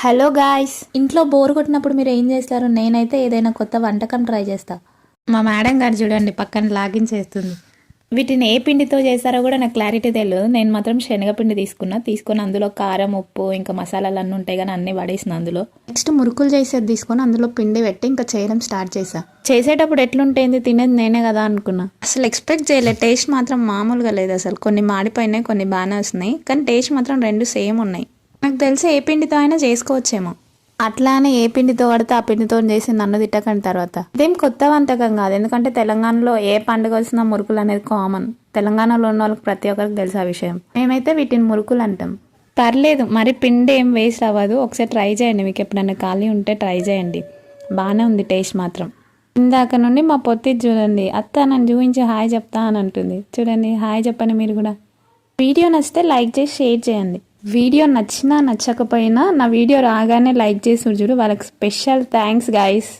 Hello guys, ఇంట్లో bore కొట్టినప్పుడు మీరు ఏం చేస్తారు? నేనైతే ఏదైనా కొత్త వంటకం ట్రై చేస్తా. మా మేడం గారు చూడండి పక్కన లాగిన్ చేస్తుంది. వీటిని ఏ పిండితో చేస్తారో కూడా నాకు క్లారిటీ తెలియదు. నేను మాత్రం శనగపిండి తీసుకొని అందులో కారం, ఉప్పు, ఇంకా మసాలాలు అన్నీ ఉంటాయి కానీ అన్నీ పడేసిన అందులో. నెక్స్ట్ మురుకులు చేసేది తీసుకొని అందులో పిండి పెట్టి ఇంకా చేయడం స్టార్ట్ చేసా. చేసేటప్పుడు ఎట్లుంటేంది, తినేది నేనే కదా అనుకున్నా. అసలు ఎక్స్పెక్ట్ చేయలేదు. టేస్ట్ మాత్రం మామూలుగా లేదు అసలు. కొన్ని మాడిపోయినాయి, కొన్ని బాగానే వస్తున్నాయి, కానీ టేస్ట్ మాత్రం రెండు సేమ్ ఉన్నాయి. నాకు తెలిసి ఏ పిండితో అయినా చేసుకోవచ్చేమో. అట్లానే ఏ పిండితో పడితే ఆ పిండితో చేసి నన్ను తిట్టకండి తర్వాత. ఇదేం కొత్త వంటకం కాదు, ఎందుకంటే తెలంగాణలో ఏ పండుగ వచ్చినా మురుకులు అనేది కామన్. తెలంగాణలో ఉన్న వాళ్ళకి ప్రతి ఒక్కరికి తెలుసు ఆ విషయం. మేమైతే వీటిని మురుకులు అంటాం. పర్లేదు, మరి పిండి ఏం వేస్ట్ అవ్వదు. ఒకసారి ట్రై చేయండి, మీకు ఎప్పుడైనా ఖాళీ ఉంటే ట్రై చేయండి. బాగానే ఉంది టేస్ట్ మాత్రం. ఇందాక నుండి మా పొత్తి చూడండి, అత్త నన్ను చూపించి హాయ్ చెప్తా అని అంటుంది. చూడండి, హాయ్ చెప్పండి మీరు కూడా. వీడియో నచ్చితే లైక్ చేసి షేర్ చేయండి. వీడియో నచ్చినా నచ్చకపోయినా నా వీడియో రాగానే లైక్ చేసి చూడు, వాళ్ళకి స్పెషల్ థ్యాంక్స్ గైస్.